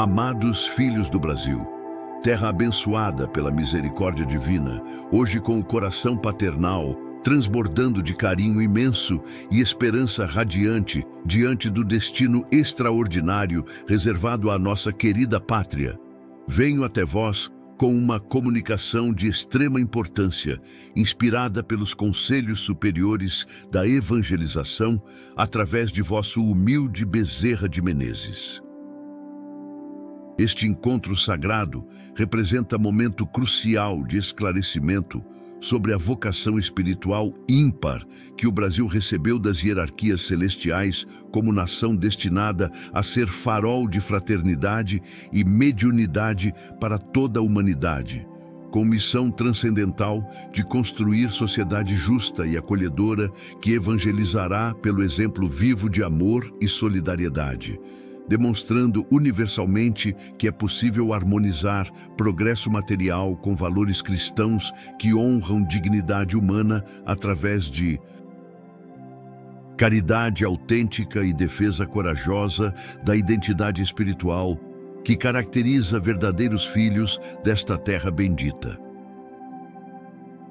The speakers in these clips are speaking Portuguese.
Amados filhos do Brasil, terra abençoada pela misericórdia divina, hoje com o coração paternal transbordando de carinho imenso e esperança radiante diante do destino extraordinário reservado à nossa querida pátria, venho até vós com uma comunicação de extrema importância, inspirada pelos conselhos superiores da evangelização através de vosso humilde Bezerra de Menezes. Este encontro sagrado representa momento crucial de esclarecimento sobre a vocação espiritual ímpar que o Brasil recebeu das hierarquias celestiais como nação destinada a ser farol de fraternidade e mediunidade para toda a humanidade, com missão transcendental de construir sociedade justa e acolhedora que evangelizará pelo exemplo vivo de amor e solidariedade, demonstrando universalmente que é possível harmonizar progresso material com valores cristãos que honram dignidade humana através de caridade autêntica e defesa corajosa da identidade espiritual que caracteriza verdadeiros filhos desta terra bendita.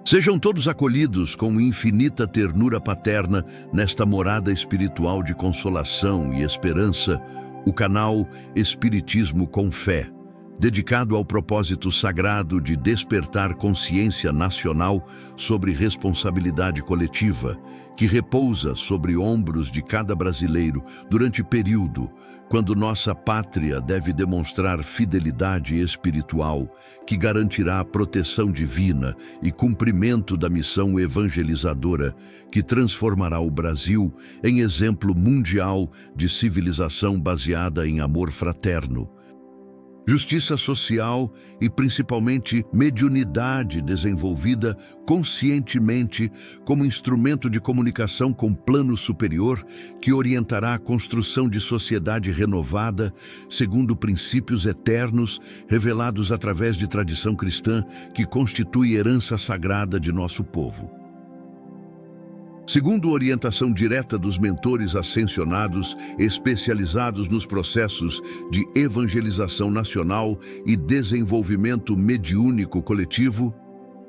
Sejam todos acolhidos com infinita ternura paterna nesta morada espiritual de consolação e esperança, o canal Espiritismo com Fé, dedicado ao propósito sagrado de despertar consciência nacional sobre responsabilidade coletiva, que repousa sobre ombros de cada brasileiro durante período quando nossa pátria deve demonstrar fidelidade espiritual, que garantirá a proteção divina e cumprimento da missão evangelizadora que transformará o Brasil em exemplo mundial de civilização baseada em amor fraterno, justiça social e principalmente mediunidade desenvolvida conscientemente como instrumento de comunicação com plano superior que orientará a construção de sociedade renovada segundo princípios eternos revelados através de tradição cristã que constitui herança sagrada de nosso povo. Segundo orientação direta dos mentores ascensionados, especializados nos processos de evangelização nacional e desenvolvimento mediúnico coletivo,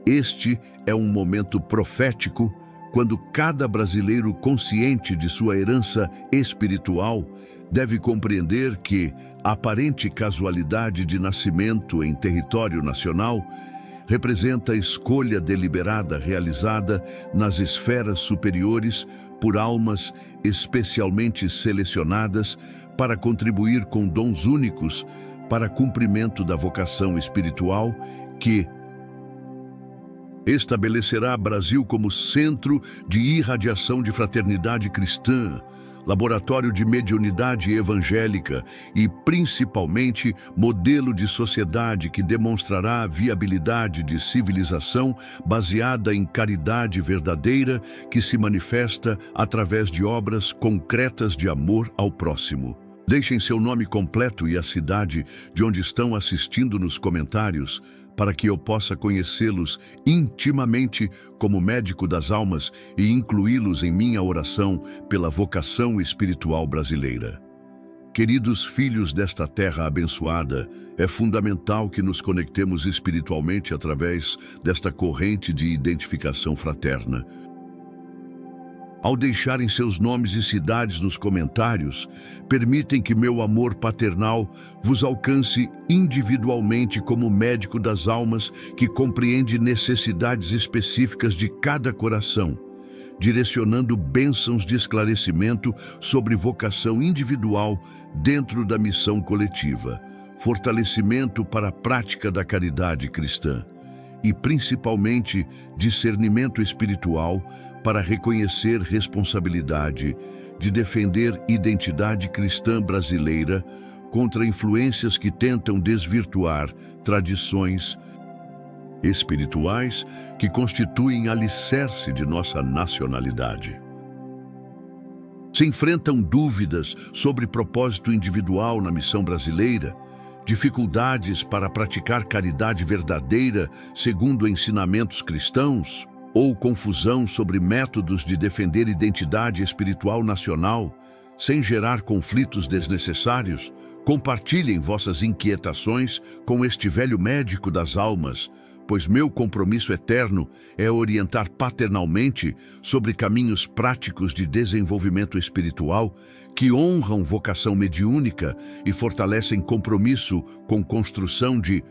este é um momento profético quando cada brasileiro consciente de sua herança espiritual deve compreender que a aparente casualidade de nascimento em território nacional representa a escolha deliberada realizada nas esferas superiores por almas especialmente selecionadas para contribuir com dons únicos para cumprimento da vocação espiritual que estabelecerá Brasil como centro de irradiação de fraternidade cristã, laboratório de mediunidade evangélica e, principalmente, modelo de sociedade que demonstrará a viabilidade de civilização baseada em caridade verdadeira que se manifesta através de obras concretas de amor ao próximo. Deixem seu nome completo e a cidade de onde estão assistindo nos comentários para que eu possa conhecê-los intimamente como médico das almas e incluí-los em minha oração pela vocação espiritual brasileira. Queridos filhos desta terra abençoada, é fundamental que nos conectemos espiritualmente através desta corrente de identificação fraterna. Ao deixarem seus nomes e cidades nos comentários, permitem que meu amor paternal vos alcance individualmente como médico das almas que compreende necessidades específicas de cada coração, direcionando bênçãos de esclarecimento sobre vocação individual dentro da missão coletiva, fortalecimento para a prática da caridade cristã e, principalmente, discernimento espiritual para reconhecer responsabilidade de defender identidade cristã brasileira contra influências que tentam desvirtuar tradições espirituais que constituem alicerce de nossa nacionalidade. Se enfrentam dúvidas sobre propósito individual na missão brasileira, dificuldades para praticar caridade verdadeira segundo ensinamentos cristãos, ou confusão sobre métodos de defender identidade espiritual nacional, sem gerar conflitos desnecessários, compartilhem vossas inquietações com este velho médico das almas, pois meu compromisso eterno é orientar paternalmente sobre caminhos práticos de desenvolvimento espiritual que honram vocação mediúnica e fortalecem compromisso com construção de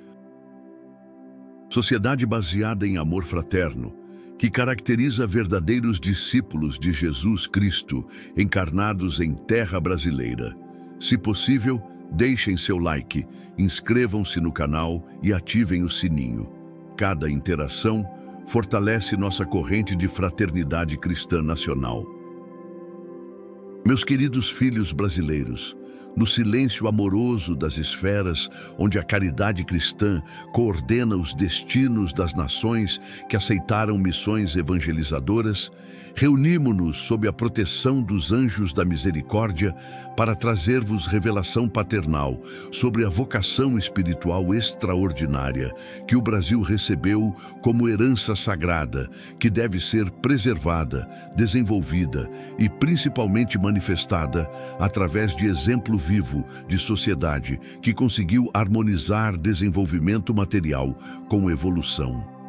sociedade baseada em amor fraterno, que caracteriza verdadeiros discípulos de Jesus Cristo encarnados em terra brasileira. Se possível, deixem seu like, inscrevam-se no canal e ativem o sininho. Cada interação fortalece nossa corrente de fraternidade cristã nacional. Meus queridos filhos brasileiros, no silêncio amoroso das esferas, onde a caridade cristã coordena os destinos das nações que aceitaram missões evangelizadoras, reunimo-nos sob a proteção dos anjos da misericórdia para trazer-vos revelação paternal sobre a vocação espiritual extraordinária que o Brasil recebeu como herança sagrada, que deve ser preservada, desenvolvida e principalmente manifestada através de exemplo vivo de sociedade que conseguiu harmonizar desenvolvimento material com evolução.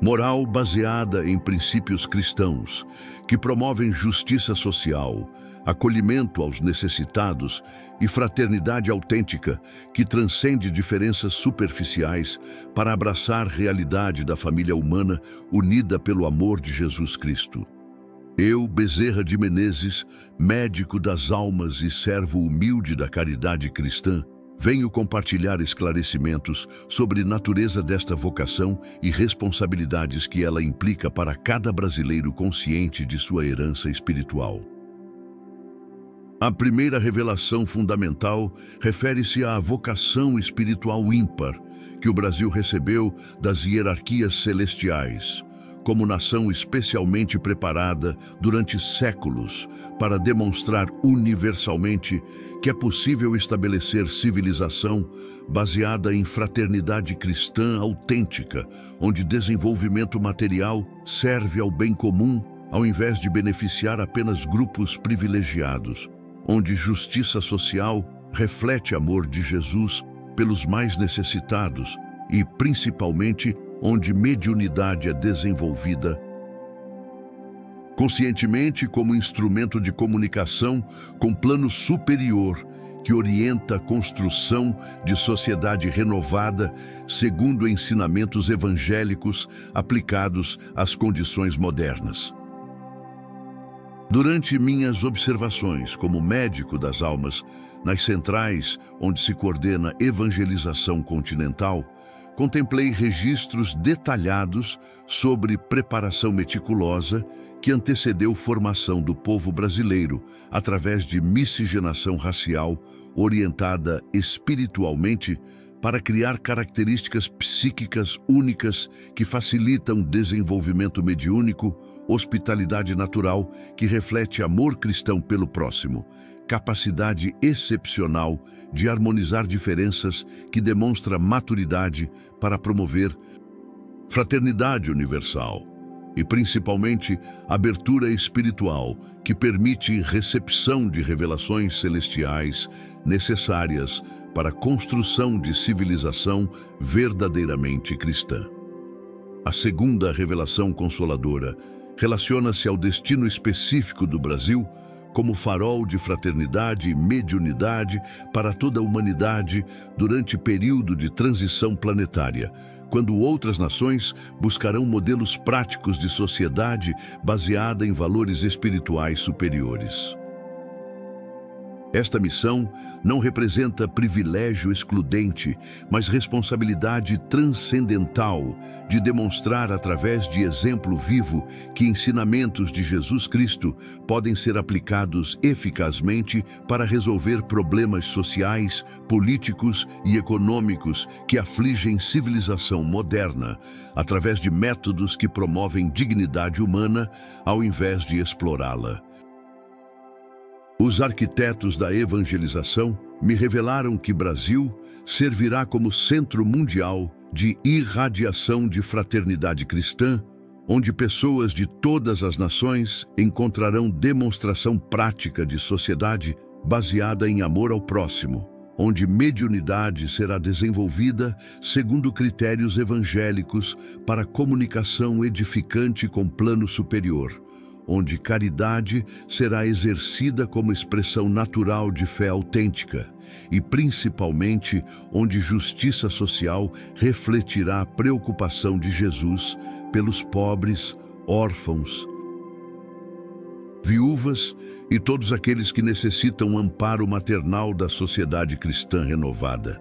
Moral baseada em princípios cristãos, que promovem justiça social, acolhimento aos necessitados e fraternidade autêntica, que transcende diferenças superficiais para abraçar a realidade da família humana unida pelo amor de Jesus Cristo. Eu, Bezerra de Menezes, médico das almas e servo humilde da caridade cristã, venho compartilhar esclarecimentos sobre a natureza desta vocação e responsabilidades que ela implica para cada brasileiro consciente de sua herança espiritual. A primeira revelação fundamental refere-se à vocação espiritual ímpar que o Brasil recebeu das hierarquias celestiais, como nação especialmente preparada durante séculos para demonstrar universalmente que é possível estabelecer civilização baseada em fraternidade cristã autêntica, onde desenvolvimento material serve ao bem comum ao invés de beneficiar apenas grupos privilegiados, onde justiça social reflete amor de Jesus pelos mais necessitados e, principalmente, onde mediunidade é desenvolvida conscientemente como instrumento de comunicação com plano superior que orienta a construção de sociedade renovada segundo ensinamentos evangélicos aplicados às condições modernas. Durante minhas observações como médico das almas nas centrais onde se coordena evangelização continental, contemplei registros detalhados sobre preparação meticulosa que antecedeu formação do povo brasileiro através de miscigenação racial orientada espiritualmente para criar características psíquicas únicas que facilitam desenvolvimento mediúnico, hospitalidade natural que reflete amor cristão pelo próximo, capacidade excepcional de harmonizar diferenças que demonstra maturidade para promover fraternidade universal e, principalmente, abertura espiritual que permite recepção de revelações celestiais necessárias para a construção de civilização verdadeiramente cristã. A segunda revelação consoladora relaciona-se ao destino específico do Brasil como farol de fraternidade e mediunidade para toda a humanidade durante período de transição planetária, quando outras nações buscarão modelos práticos de sociedade baseada em valores espirituais superiores. Esta missão não representa privilégio excludente, mas responsabilidade transcendental de demonstrar através de exemplo vivo que ensinamentos de Jesus Cristo podem ser aplicados eficazmente para resolver problemas sociais, políticos e econômicos que afligem civilização moderna, através de métodos que promovem dignidade humana ao invés de explorá-la. Os arquitetos da evangelização me revelaram que Brasil servirá como centro mundial de irradiação de fraternidade cristã, onde pessoas de todas as nações encontrarão demonstração prática de sociedade baseada em amor ao próximo, onde mediunidade será desenvolvida segundo critérios evangélicos para comunicação edificante com plano superior, onde caridade será exercida como expressão natural de fé autêntica e, principalmente, onde justiça social refletirá a preocupação de Jesus pelos pobres, órfãos, viúvas e todos aqueles que necessitam um amparo maternal da sociedade cristã renovada.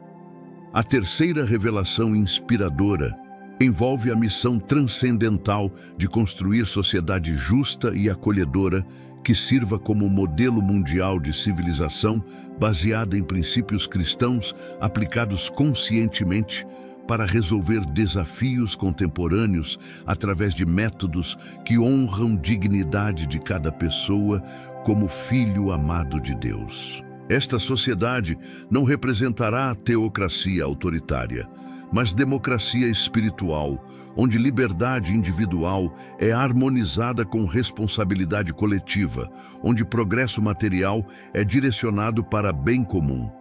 A terceira revelação inspiradora envolve a missão transcendental de construir sociedade justa e acolhedora que sirva como modelo mundial de civilização baseada em princípios cristãos aplicados conscientemente para resolver desafios contemporâneos através de métodos que honram dignidade de cada pessoa como filho amado de Deus. Esta sociedade não representará a teocracia autoritária, mas democracia espiritual, onde liberdade individual é harmonizada com responsabilidade coletiva, onde progresso material é direcionado para bem comum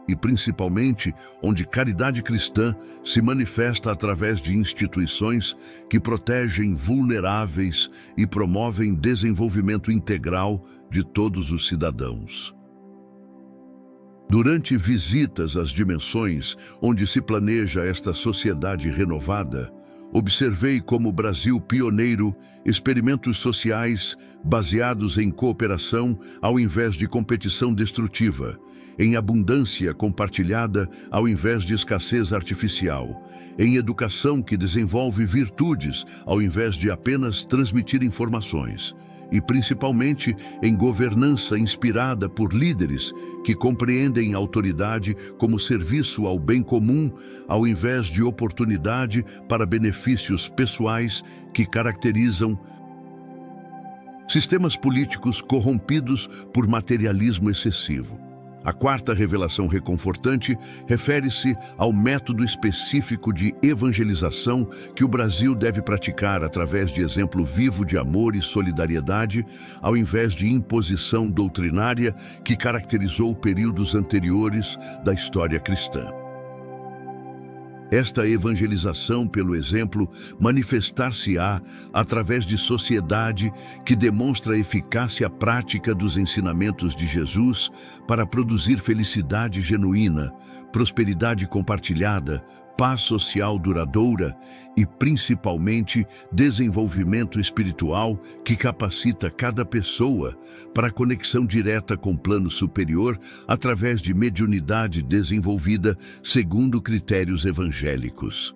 e, principalmente, onde caridade cristã se manifesta através de instituições que protegem vulneráveis e promovem desenvolvimento integral de todos os cidadãos. Durante visitas às dimensões onde se planeja esta sociedade renovada, observei como o Brasil pioneiro experimentos sociais baseados em cooperação ao invés de competição destrutiva, em abundância compartilhada ao invés de escassez artificial, em educação que desenvolve virtudes ao invés de apenas transmitir informações, e principalmente em governança inspirada por líderes que compreendem a autoridade como serviço ao bem comum, ao invés de oportunidade para benefícios pessoais que caracterizam sistemas políticos corrompidos por materialismo excessivo. A quarta revelação reconfortante refere-se ao método específico de evangelização que o Brasil deve praticar através de exemplo vivo de amor e solidariedade, ao invés de imposição doutrinária que caracterizou períodos anteriores da história cristã. Esta evangelização pelo exemplo manifestar-se-á através de sociedade que demonstra a eficácia prática dos ensinamentos de Jesus para produzir felicidade genuína, prosperidade compartilhada, paz social duradoura e, principalmente, desenvolvimento espiritual que capacita cada pessoa para a conexão direta com o plano superior através de mediunidade desenvolvida segundo critérios evangélicos.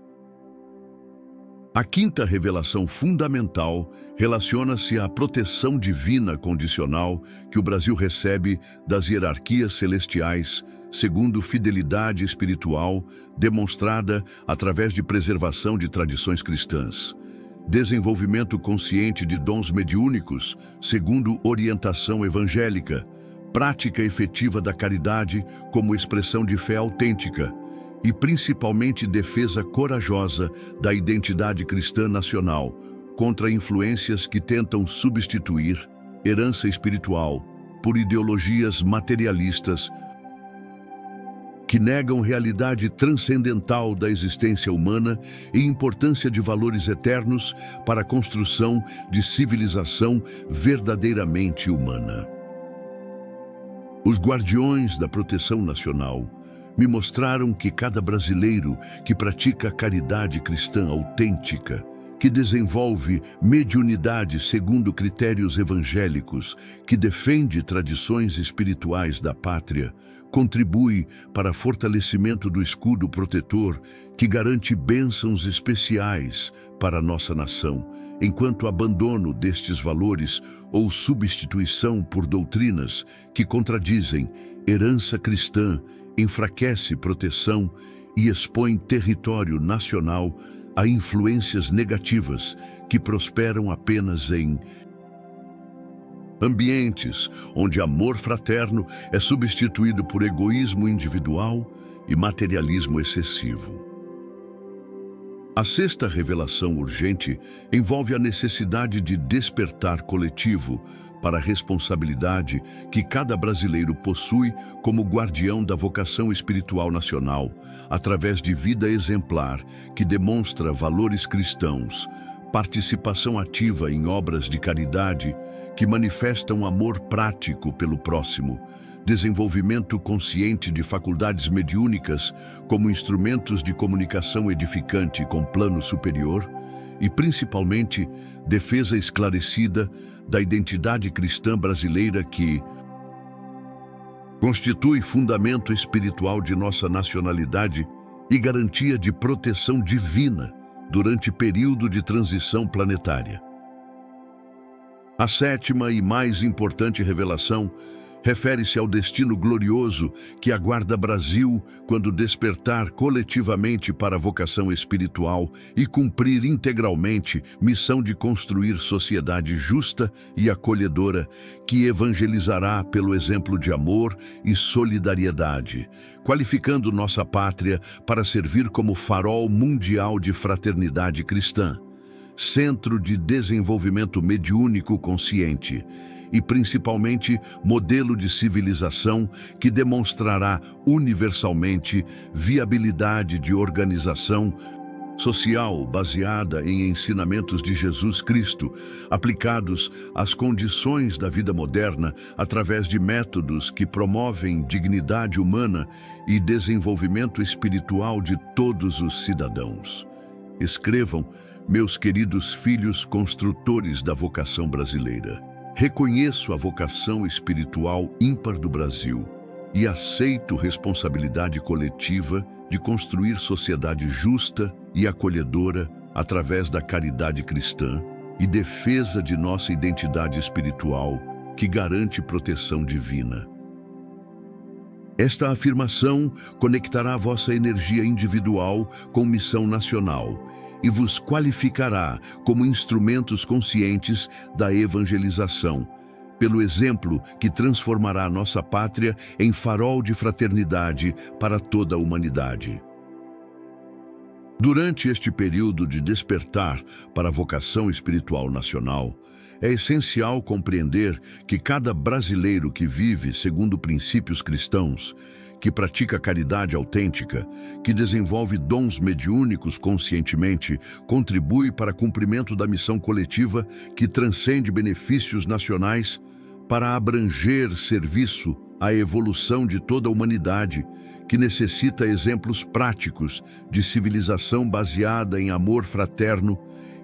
A quinta revelação fundamental relaciona-se à proteção divina condicional que o Brasil recebe das hierarquias celestiais, segundo fidelidade espiritual demonstrada através de preservação de tradições cristãs, desenvolvimento consciente de dons mediúnicos, segundo orientação evangélica, prática efetiva da caridade como expressão de fé autêntica, e principalmente defesa corajosa da identidade cristã nacional contra influências que tentam substituir herança espiritual por ideologias materialistas que negam realidade transcendental da existência humana e importância de valores eternos para a construção de civilização verdadeiramente humana. Os guardiões da proteção nacional me mostraram que cada brasileiro que pratica a caridade cristã autêntica, que desenvolve mediunidade segundo critérios evangélicos, que defende tradições espirituais da pátria, contribui para fortalecimento do escudo protetor que garante bênçãos especiais para a nossa nação, enquanto abandono destes valores ou substituição por doutrinas que contradizem herança cristã enfraquece proteção e expõe território nacional a influências negativas que prosperam apenas em ambientes onde amor fraterno é substituído por egoísmo individual e materialismo excessivo. A sexta revelação urgente envolve a necessidade de despertar coletivo para a responsabilidade que cada brasileiro possui como guardião da vocação espiritual nacional, através de vida exemplar que demonstra valores cristãos, participação ativa em obras de caridade que manifestam amor prático pelo próximo, desenvolvimento consciente de faculdades mediúnicas como instrumentos de comunicação edificante com plano superior e, principalmente, defesa esclarecida da identidade cristã brasileira que constitui fundamento espiritual de nossa nacionalidade e garantia de proteção divina durante período de transição planetária. A sétima e mais importante revelação refere-se ao destino glorioso que aguarda Brasil quando despertar coletivamente para a vocação espiritual e cumprir integralmente missão de construir sociedade justa e acolhedora que evangelizará pelo exemplo de amor e solidariedade, qualificando nossa pátria para servir como farol mundial de fraternidade cristã, centro de desenvolvimento mediúnico consciente, e principalmente modelo de civilização que demonstrará universalmente viabilidade de organização social baseada em ensinamentos de Jesus Cristo, aplicados às condições da vida moderna através de métodos que promovem dignidade humana e desenvolvimento espiritual de todos os cidadãos. Escrevam, meus queridos filhos construtores da vocação brasileira. Reconheço a vocação espiritual ímpar do Brasil e aceito responsabilidade coletiva de construir sociedade justa e acolhedora através da caridade cristã e defesa de nossa identidade espiritual que garante proteção divina. Esta afirmação conectará vossa energia individual com missão nacional e vos qualificará como instrumentos conscientes da evangelização, pelo exemplo que transformará nossa pátria em farol de fraternidade para toda a humanidade. Durante este período de despertar para a vocação espiritual nacional, é essencial compreender que cada brasileiro que vive segundo princípios cristãos, que pratica caridade autêntica, que desenvolve dons mediúnicos conscientemente, contribui para cumprimento da missão coletiva que transcende benefícios nacionais para abranger serviço à evolução de toda a humanidade, que necessita exemplos práticos de civilização baseada em amor fraterno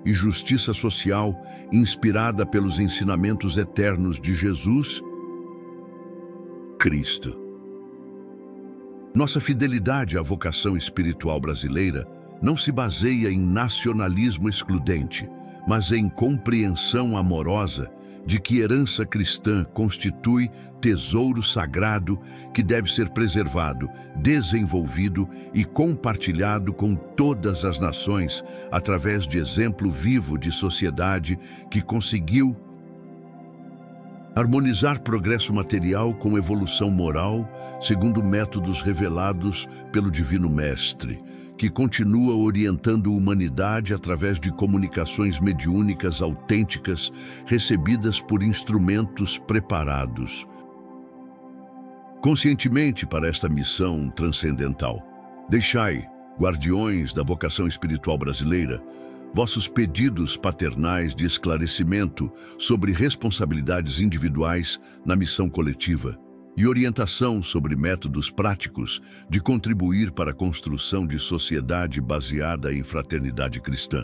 e justiça social, inspirada pelos ensinamentos eternos de Jesus Cristo. Nossa fidelidade à vocação espiritual brasileira não se baseia em nacionalismo excludente, mas em compreensão amorosa de que herança cristã constitui tesouro sagrado que deve ser preservado, desenvolvido e compartilhado com todas as nações através de exemplo vivo de sociedade que conseguiu harmonizar progresso material com evolução moral, segundo métodos revelados pelo Divino Mestre, que continua orientando a humanidade através de comunicações mediúnicas autênticas recebidas por instrumentos preparados conscientemente para esta missão transcendental. Deixai, guardiões da vocação espiritual brasileira, vossos pedidos paternais de esclarecimento sobre responsabilidades individuais na missão coletiva e orientação sobre métodos práticos de contribuir para a construção de sociedade baseada em fraternidade cristã.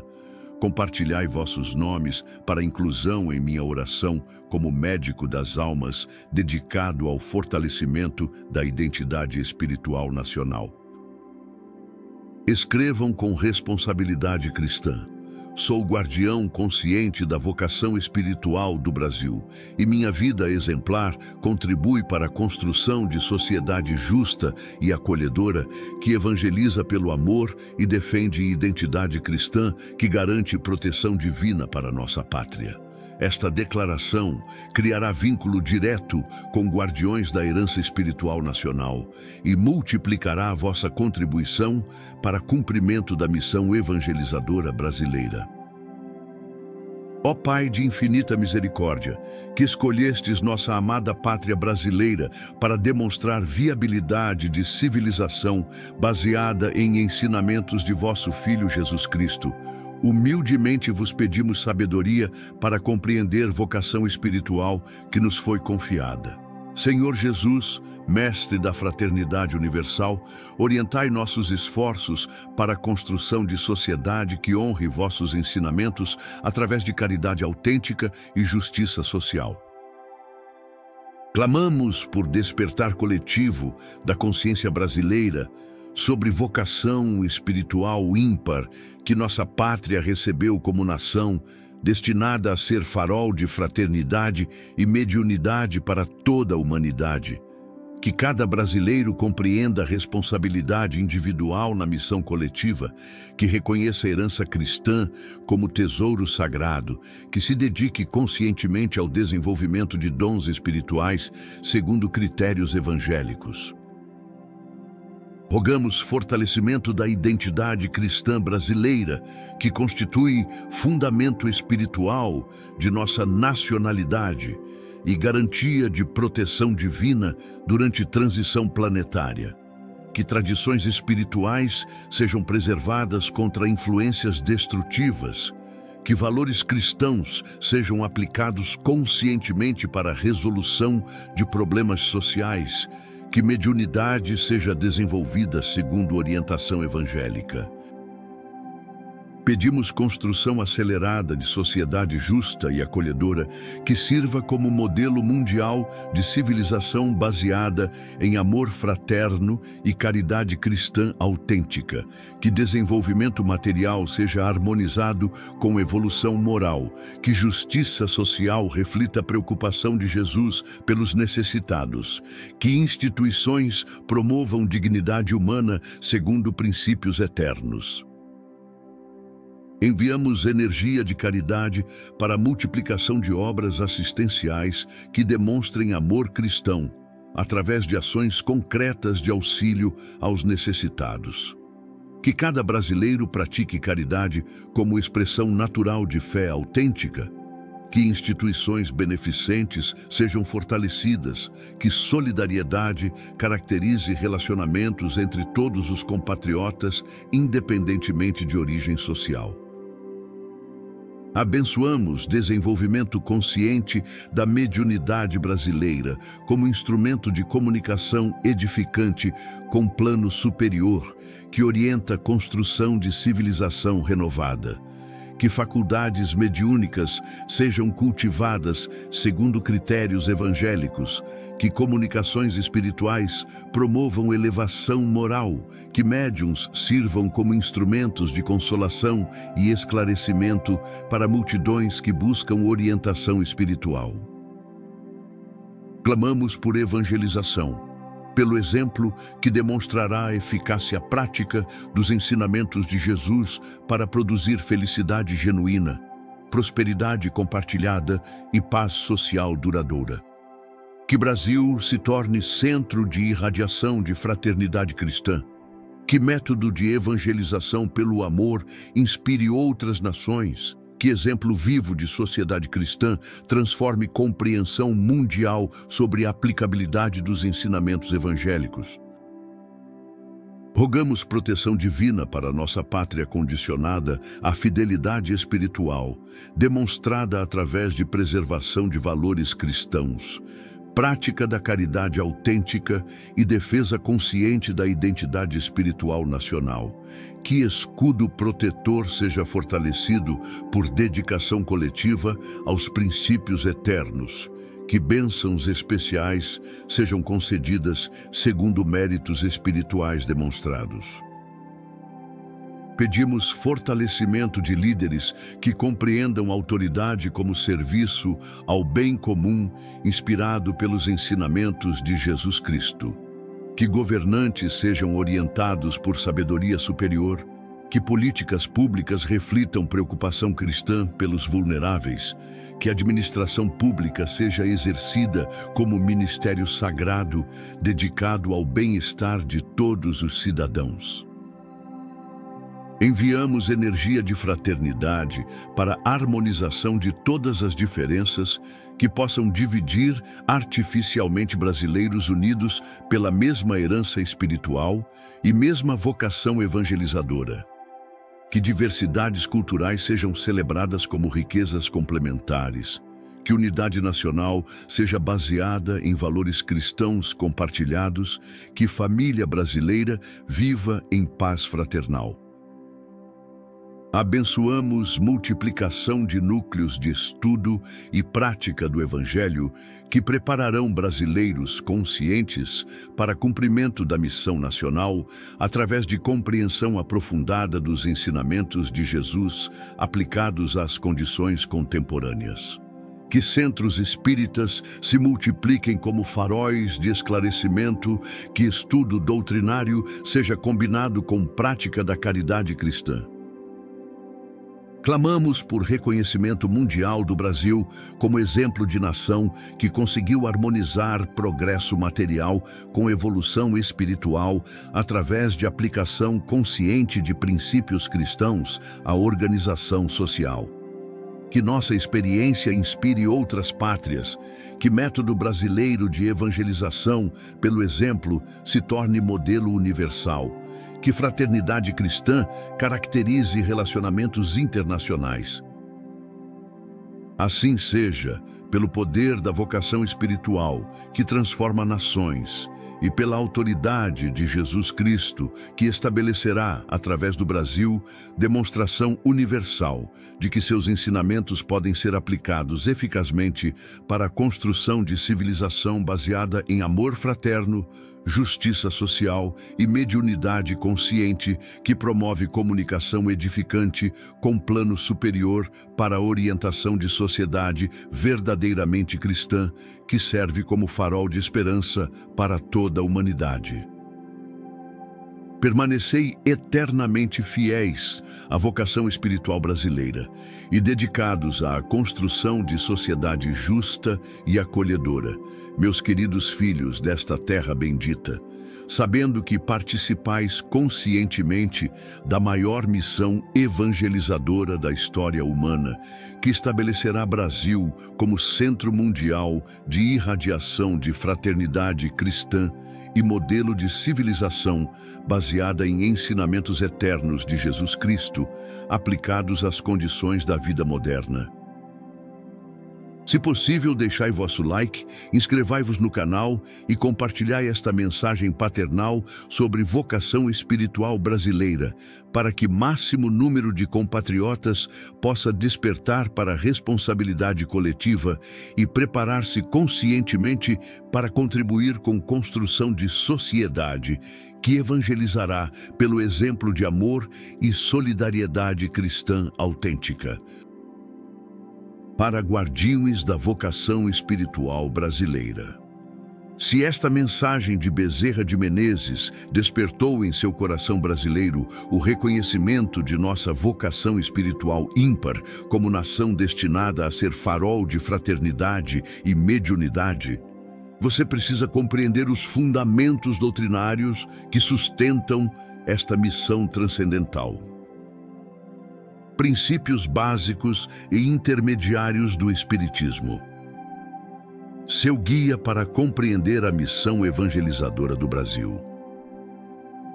Compartilhai vossos nomes para inclusão em minha oração como médico das almas dedicado ao fortalecimento da identidade espiritual nacional. Escrevam com responsabilidade cristã. Sou guardião consciente da vocação espiritual do Brasil e minha vida exemplar contribui para a construção de sociedade justa e acolhedora que evangeliza pelo amor e defende identidade cristã que garante proteção divina para nossa pátria. Esta declaração criará vínculo direto com guardiões da herança espiritual nacional e multiplicará a vossa contribuição para cumprimento da missão evangelizadora brasileira. Ó Pai de infinita misericórdia, que escolhestes nossa amada pátria brasileira para demonstrar viabilidade de civilização baseada em ensinamentos de vosso Filho Jesus Cristo, humildemente vos pedimos sabedoria para compreender vocação espiritual que nos foi confiada. Senhor Jesus, Mestre da Fraternidade Universal, orientai nossos esforços para a construção de sociedade que honre vossos ensinamentos através de caridade autêntica e justiça social. Clamamos por despertar coletivo da consciência brasileira sobre vocação espiritual ímpar que nossa pátria recebeu como nação, destinada a ser farol de fraternidade e mediunidade para toda a humanidade. Que cada brasileiro compreenda a responsabilidade individual na missão coletiva, que reconheça a herança cristã como tesouro sagrado, que se dedique conscientemente ao desenvolvimento de dons espirituais segundo critérios evangélicos. Rogamos fortalecimento da identidade cristã brasileira, que constitui fundamento espiritual de nossa nacionalidade e garantia de proteção divina durante transição planetária. Que tradições espirituais sejam preservadas contra influências destrutivas, que valores cristãos sejam aplicados conscientemente para a resolução de problemas sociais, que mediunidade seja desenvolvida segundo orientação evangélica. Pedimos construção acelerada de sociedade justa e acolhedora que sirva como modelo mundial de civilização baseada em amor fraterno e caridade cristã autêntica, que desenvolvimento material seja harmonizado com evolução moral, que justiça social reflita a preocupação de Jesus pelos necessitados, que instituições promovam dignidade humana segundo princípios eternos. Enviamos energia de caridade para a multiplicação de obras assistenciais que demonstrem amor cristão, através de ações concretas de auxílio aos necessitados. Que cada brasileiro pratique caridade como expressão natural de fé autêntica, que instituições beneficentes sejam fortalecidas, que solidariedade caracterize relacionamentos entre todos os compatriotas, independentemente de origem social. Abençoamos desenvolvimento consciente da mediunidade brasileira como instrumento de comunicação edificante com plano superior que orienta a construção de civilização renovada. Que faculdades mediúnicas sejam cultivadas segundo critérios evangélicos, que comunicações espirituais promovam elevação moral, que médiuns sirvam como instrumentos de consolação e esclarecimento para multidões que buscam orientação espiritual. Clamamos por evangelização, pelo exemplo que demonstrará a eficácia prática dos ensinamentos de Jesus para produzir felicidade genuína, prosperidade compartilhada e paz social duradoura. Que Brasil se torne centro de irradiação de fraternidade cristã. Que método de evangelização pelo amor inspire outras nações. Que exemplo vivo de sociedade cristã transforme compreensão mundial sobre a aplicabilidade dos ensinamentos evangélicos. Rogamos proteção divina para nossa pátria condicionada à fidelidade espiritual, demonstrada através de preservação de valores cristãos, prática da caridade autêntica e defesa consciente da identidade espiritual nacional. Que escudo protetor seja fortalecido por dedicação coletiva aos princípios eternos. Que bênçãos especiais sejam concedidas segundo méritos espirituais demonstrados. Pedimos fortalecimento de líderes que compreendam a autoridade como serviço ao bem comum, inspirado pelos ensinamentos de Jesus Cristo. Que governantes sejam orientados por sabedoria superior, Que políticas públicas reflitam preocupação cristã pelos vulneráveis, que a administração pública seja exercida como ministério sagrado, dedicado ao bem-estar de todos os cidadãos. Enviamos energia de fraternidade para a harmonização de todas as diferenças que possam dividir artificialmente brasileiros unidos pela mesma herança espiritual e mesma vocação evangelizadora. Que diversidades culturais sejam celebradas como riquezas complementares. Que unidade nacional seja baseada em valores cristãos compartilhados. Que família brasileira viva em paz fraternal. Abençoamos multiplicação de núcleos de estudo e prática do Evangelho que prepararão brasileiros conscientes para cumprimento da missão nacional através de compreensão aprofundada dos ensinamentos de Jesus aplicados às condições contemporâneas. Que centros espíritas se multipliquem como faróis de esclarecimento, que estudo doutrinário seja combinado com prática da caridade cristã. Clamamos por reconhecimento mundial do Brasil como exemplo de nação que conseguiu harmonizar progresso material com evolução espiritual através de aplicação consciente de princípios cristãos à organização social. Que nossa experiência inspire outras pátrias, que método brasileiro de evangelização, pelo exemplo, se torne modelo universal. Que fraternidade cristã caracterize relacionamentos internacionais. Assim seja, pelo poder da vocação espiritual que transforma nações e pela autoridade de Jesus Cristo que estabelecerá, através do Brasil, demonstração universal de que seus ensinamentos podem ser aplicados eficazmente para a construção de civilização baseada em amor fraterno, justiça social e mediunidade consciente que promove comunicação edificante com plano superior para a orientação de sociedade verdadeiramente cristã que serve como farol de esperança para toda a humanidade. Permanecei eternamente fiéis à vocação espiritual brasileira e dedicados à construção de sociedade justa e acolhedora, meus queridos filhos desta terra bendita, sabendo que participais conscientemente da maior missão evangelizadora da história humana, que estabelecerá Brasil como centro mundial de irradiação de fraternidade cristã e modelo de civilização baseada em ensinamentos eternos de Jesus Cristo, aplicados às condições da vida moderna. Se possível, deixai vosso like, inscrevai-vos no canal e compartilhai esta mensagem paternal sobre vocação espiritual brasileira, para que máximo número de compatriotas possa despertar para a responsabilidade coletiva e preparar-se conscientemente para contribuir com construção de sociedade que evangelizará pelo exemplo de amor e solidariedade cristã autêntica. Para guardiões da vocação espiritual brasileira. Se esta mensagem de Bezerra de Menezes despertou em seu coração brasileiro o reconhecimento de nossa vocação espiritual ímpar como nação destinada a ser farol de fraternidade e mediunidade, você precisa compreender os fundamentos doutrinários que sustentam esta missão transcendental. Princípios básicos e intermediários do Espiritismo. Seu guia para compreender a missão evangelizadora do Brasil.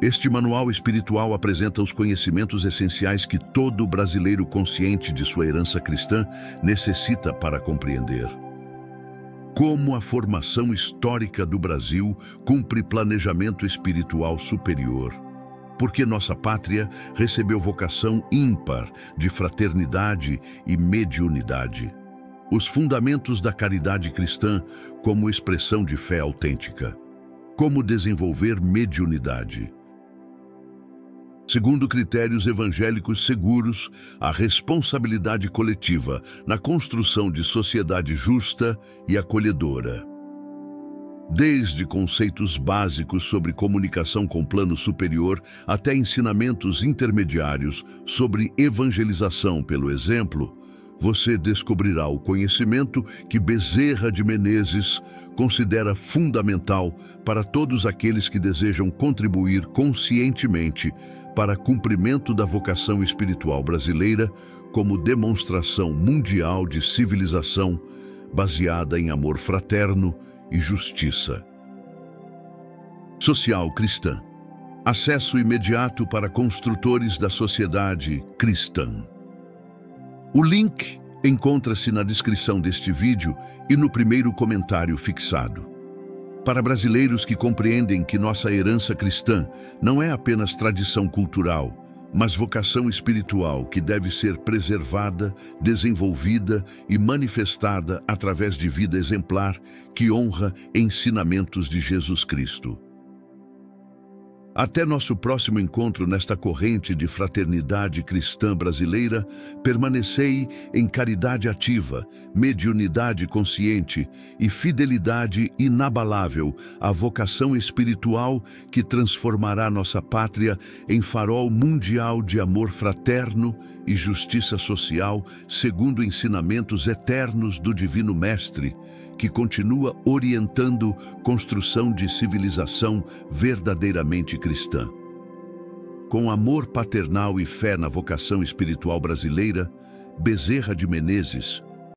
Este manual espiritual apresenta os conhecimentos essenciais que todo brasileiro consciente de sua herança cristã necessita para compreender. Como a formação histórica do Brasil cumpre planejamento espiritual superior. Porque nossa pátria recebeu vocação ímpar de fraternidade e mediunidade. Os fundamentos da caridade cristã como expressão de fé autêntica. Como desenvolver mediunidade. Segundo critérios evangélicos seguros, a responsabilidade coletiva na construção de sociedade justa e acolhedora. desde conceitos básicos sobre comunicação com plano superior até ensinamentos intermediários sobre evangelização pelo exemplo, você descobrirá o conhecimento que Bezerra de Menezes considera fundamental para todos aqueles que desejam contribuir conscientemente para cumprimento da vocação espiritual brasileira como demonstração mundial de civilização baseada em amor fraterno e justiça. Social cristã. Acesso imediato para construtores da sociedade cristã. O link encontra-se na descrição deste vídeo e no primeiro comentário fixado. Para brasileiros que compreendem que nossa herança cristã não é apenas tradição cultural, mas vocação espiritual que deve ser preservada, desenvolvida e manifestada através de vida exemplar que honra ensinamentos de Jesus Cristo. Até nosso próximo encontro nesta corrente de fraternidade cristã brasileira, permanecei em caridade ativa, mediunidade consciente e fidelidade inabalável à vocação espiritual que transformará nossa pátria em farol mundial de amor fraterno e justiça social, segundo ensinamentos eternos do Divino Mestre, que continua orientando construção de civilização verdadeiramente cristã. Com amor paternal e fé na vocação espiritual brasileira, Bezerra de Menezes,